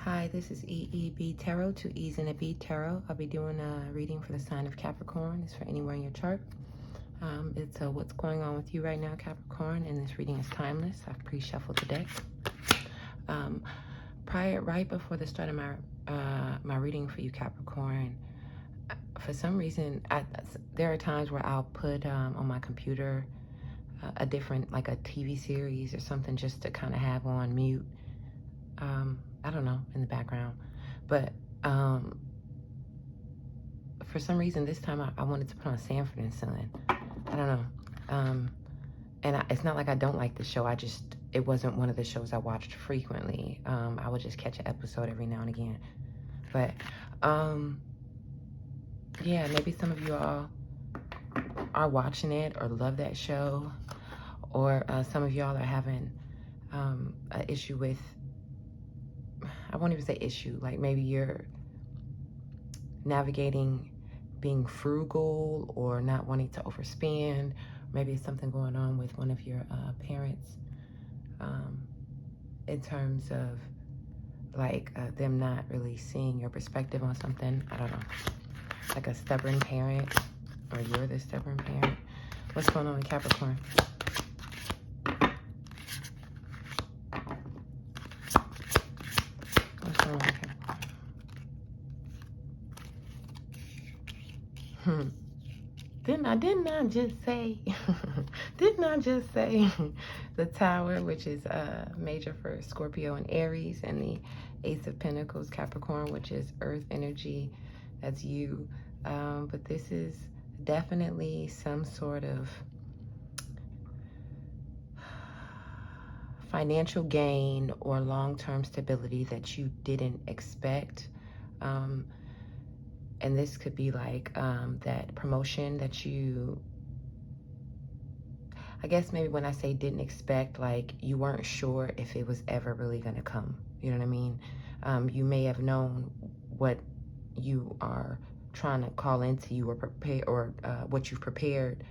Hi, this is EEB Tarot to Ease in a B Tarot. I'll be doing a reading for the sign of Capricorn. It's for anywhere in your chart. It's what's going on with you right now, Capricorn, and this reading is timeless. I've pre-shuffled the deck. Right before the start of my reading for you, Capricorn, for some reason, there are times where I'll put on my computer a different, like a TV series or something, just to kind of have on mute. I don't know, in the background. But for some reason this time I wanted to put on Sanford and Son. I don't know. It's not like I don't like the show. It wasn't one of the shows I watched frequently. I would just catch an episode every now and again. But yeah, maybe some of you all are watching it or love that show, or some of y'all are having an issue with, I won't even say issue, like maybe you're navigating being frugal or not wanting to overspend. Maybe it's something going on with one of your parents in terms of like them not really seeing your perspective on something. I don't know, like a stubborn parent, or you're the stubborn parent. What's going on with Capricorn? What's going on with Capricorn? Didn't I just say, didn't I just say the Tower, which is major for Scorpio and Aries, and the Ace of Pentacles, Capricorn, which is earth energy, that's you. But this is definitely some sort of financial gain or long-term stability that you didn't expect. And this could be like that promotion that you, I guess maybe when I say didn't expect, like you weren't sure if it was ever really going to come. You know what I mean? You may have known what you are trying to call into you, or prepare, or what you've prepared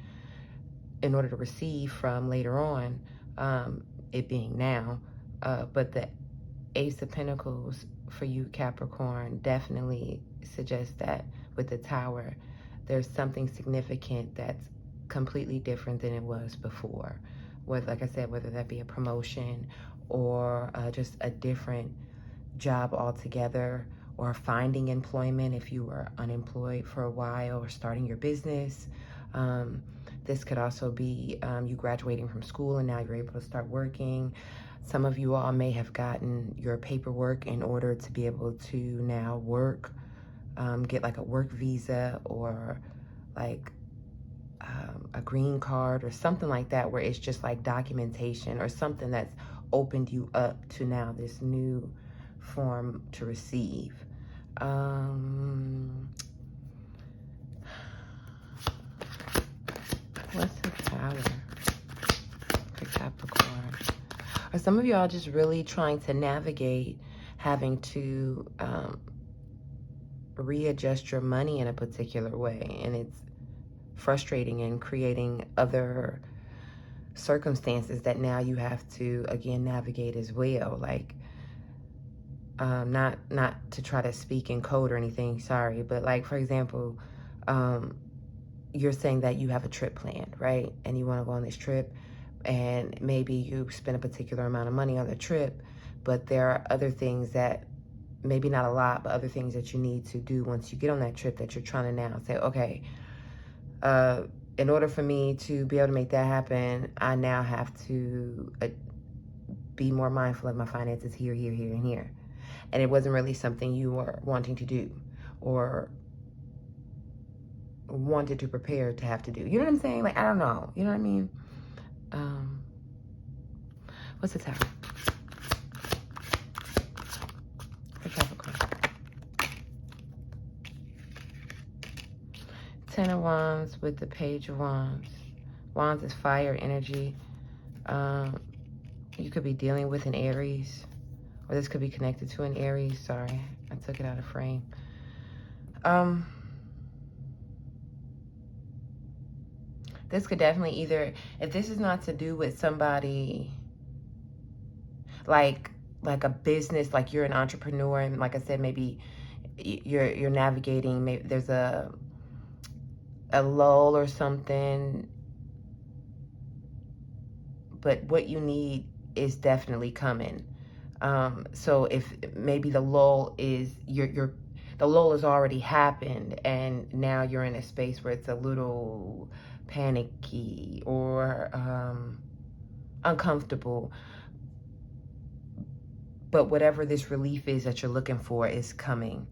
in order to receive from later on, it being now. But the Ace of Pentacles for you, Capricorn, definitely suggests that with the Tower, there's something significant that's completely different than it was before. Whether, like I said, whether that be a promotion or just a different job altogether, or finding employment if you were unemployed for a while, or starting your business. This could also be you graduating from school and now you're able to start working. Some of you all may have gotten your paperwork in order to be able to now work, get like a work visa, or like a green card or something like that, where it's just like documentation or something that's opened you up to now this new form to receive. What's the Tower for Capricorn? Are some of y'all just really trying to navigate having to readjust your money in a particular way, and it's frustrating and creating other circumstances that now you have to again navigate as well? Like not to try to speak in code or anything, sorry, but like for example, you're saying that you have a trip planned, right? And you want to go on this trip, and maybe you spend a particular amount of money on the trip, but there are other things that, maybe not a lot, but other things that you need to do once you get on that trip, that you're trying to now say, okay, in order for me to be able to make that happen, I now have to be more mindful of my finances here, here, here, and here. And it wasn't really something you were wanting to do, or wanted to prepare to have to do. You know what I'm saying? Like, I don't know. You know what I mean? What's the Tower for Capricorn? 10 of Wands with the Page of Wands. Wands is fire energy. You could be dealing with an Aries, or this could be connected to an Aries. Sorry, I took it out of frame. This could definitely either, if this is not to do with somebody, like like a business, like you're an entrepreneur, and like I said, maybe you're navigating, maybe there's a lull or something, but what you need is definitely coming. So if maybe the lull is the lull has already happened, and now you're in a space where it's a little panicky or uncomfortable, but whatever this relief is that you're looking for is coming.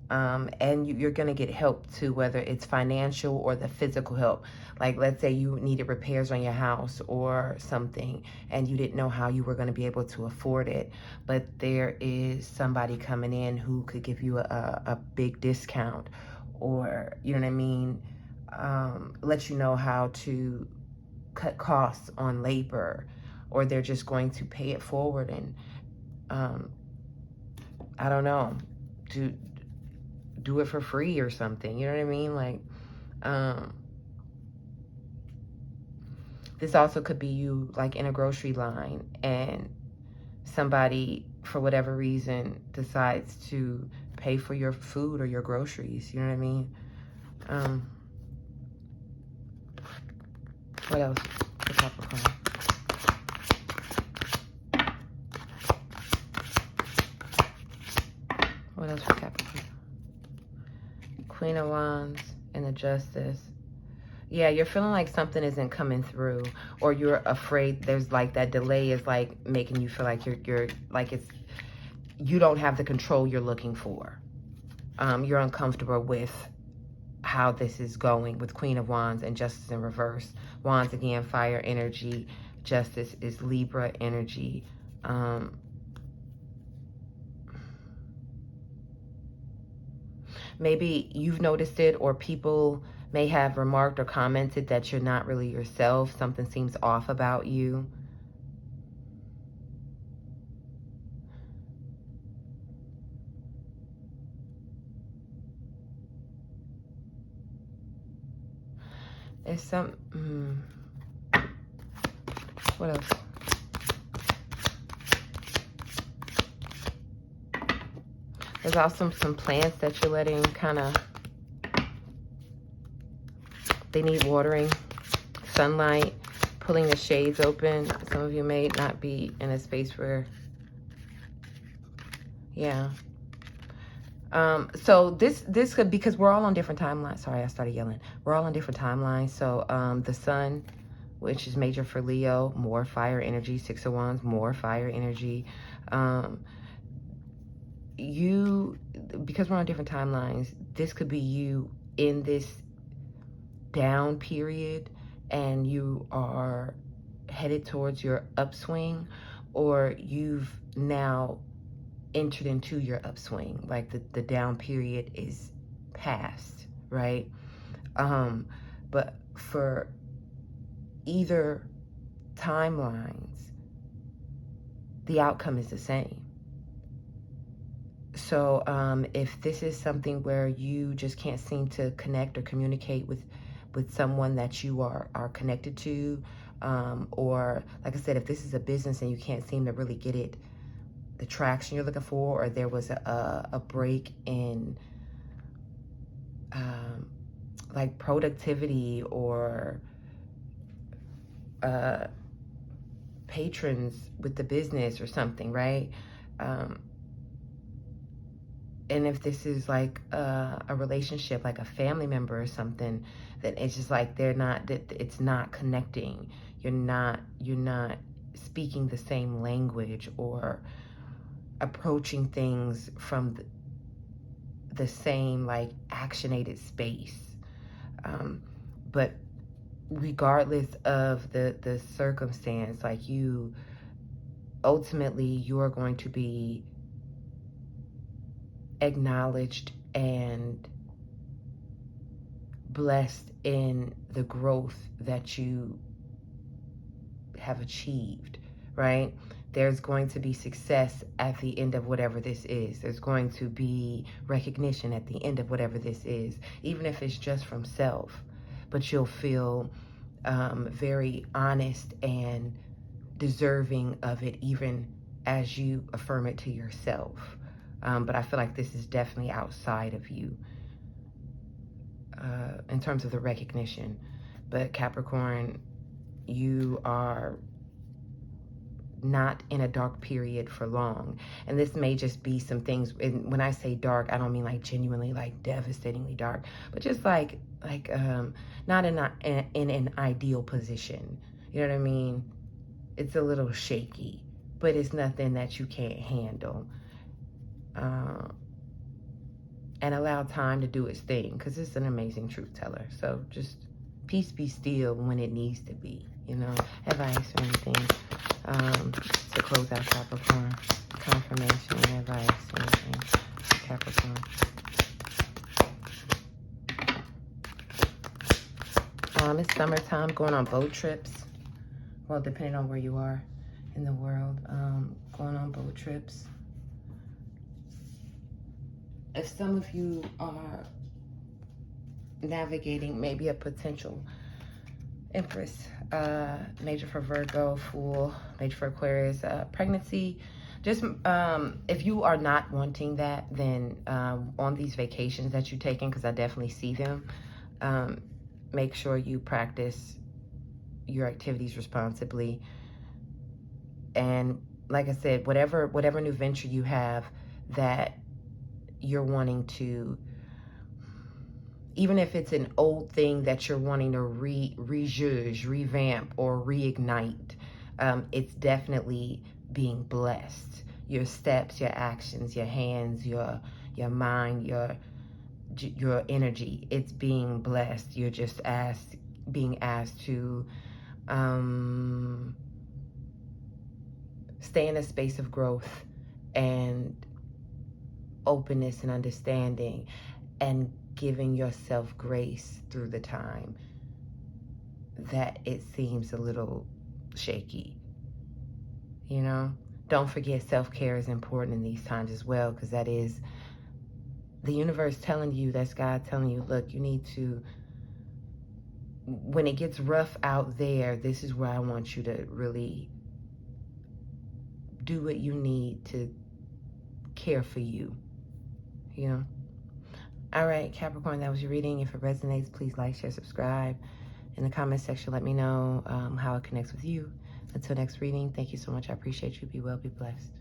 And you're going to get help too, whether it's financial or the physical help. Like, let's say you needed repairs on your house or something, and you didn't know how you were going to be able to afford it, but there is somebody coming in who could give you a big discount, or, you know what I mean, let you know how to cut costs on labor, or they're just going to pay it forward and, I don't know, to do it for free or something, you know what I mean? Like, this also could be you, like, in a grocery line, and somebody, for whatever reason, decides to pay for your food or your groceries, you know what I mean? What else for Capricorn? What else for Capricorn? Queen of Wands and the Justice. Yeah, you're feeling like something isn't coming through, or you're afraid there's like that delay is like making you feel like you're like you don't have the control you're looking for. You're uncomfortable with how this is going with Queen of Wands and Justice in reverse. Wands, again, fire energy. Justice is Libra energy. Maybe you've noticed it, or people may have remarked or commented that you're not really yourself. Something seems off about you. There's some... What else? There's also some plants that you're letting kind of... They need watering, sunlight, pulling the shades open. Some of you may not be in a space where... Yeah. So this could, because we're all on different timelines. Sorry, I started yelling. We're all on different timelines. So the sun, which is major for Leo, more fire energy. 6 of Wands, more fire energy. Because we're on different timelines, this could be you in this down period, and you are headed towards your upswing, or you've now entered into your upswing, like the down period is past, right? But for either timelines, the outcome is the same. So if this is something where you just can't seem to connect or communicate with someone that you are connected to, or like I said, if this is a business and you can't seem to really get it, the traction you're looking for, or there was a break in like productivity, or patrons with the business or something, right? And if this is like a relationship, like a family member or something, then it's just like it's not connecting. You're not speaking the same language, or approaching things from the same like actionated space. But regardless of the circumstance, like you are going to be acknowledged and blessed in the growth that you have achieved, right? There's going to be success at the end of whatever this is. There's going to be recognition at the end of whatever this is, even if it's just from self. But you'll feel very honest and deserving of it, even as you affirm it to yourself. But I feel like this is definitely outside of you in terms of the recognition. But Capricorn, you are not in a dark period for long, and this may just be some things, and when I say dark, I don't mean like genuinely like devastatingly dark, but just like not in an ideal position, you know what I mean? It's a little shaky, but it's nothing that you can't handle, and allow time to do its thing, because it's an amazing truth teller. So just peace be still when it needs to be, you know. Advice or anything to close out Capricorn. Confirmation, advice, anything. Capricorn. It's summertime, going on boat trips. Well, depending on where you are in the world, going on boat trips. If some of you are navigating maybe a potential Empress, major for Virgo, Fool, major for Aquarius, pregnancy, just if you are not wanting that, then on these vacations that you're taking, because I definitely see them, make sure you practice your activities responsibly. And like I said, whatever new venture you have that you're wanting to, even if it's an old thing that you're wanting to revamp or reignite, it's definitely being blessed. Your steps, your actions, your hands, your mind, your energy, it's being blessed. You're just being asked to stay in a space of growth and openness and understanding, and giving yourself grace through the time that it seems a little shaky, you know. Don't forget, self-care is important in these times as well, because that is the universe telling you, that's God telling you, look, you need to, when it gets rough out there, this is where I want you to really do what you need to care for you, you know. All right, Capricorn, that was your reading. If it resonates, please like, share, subscribe. In the comment section, let me know how it connects with you. Until next reading, thank you so much. I appreciate you. Be well, be blessed.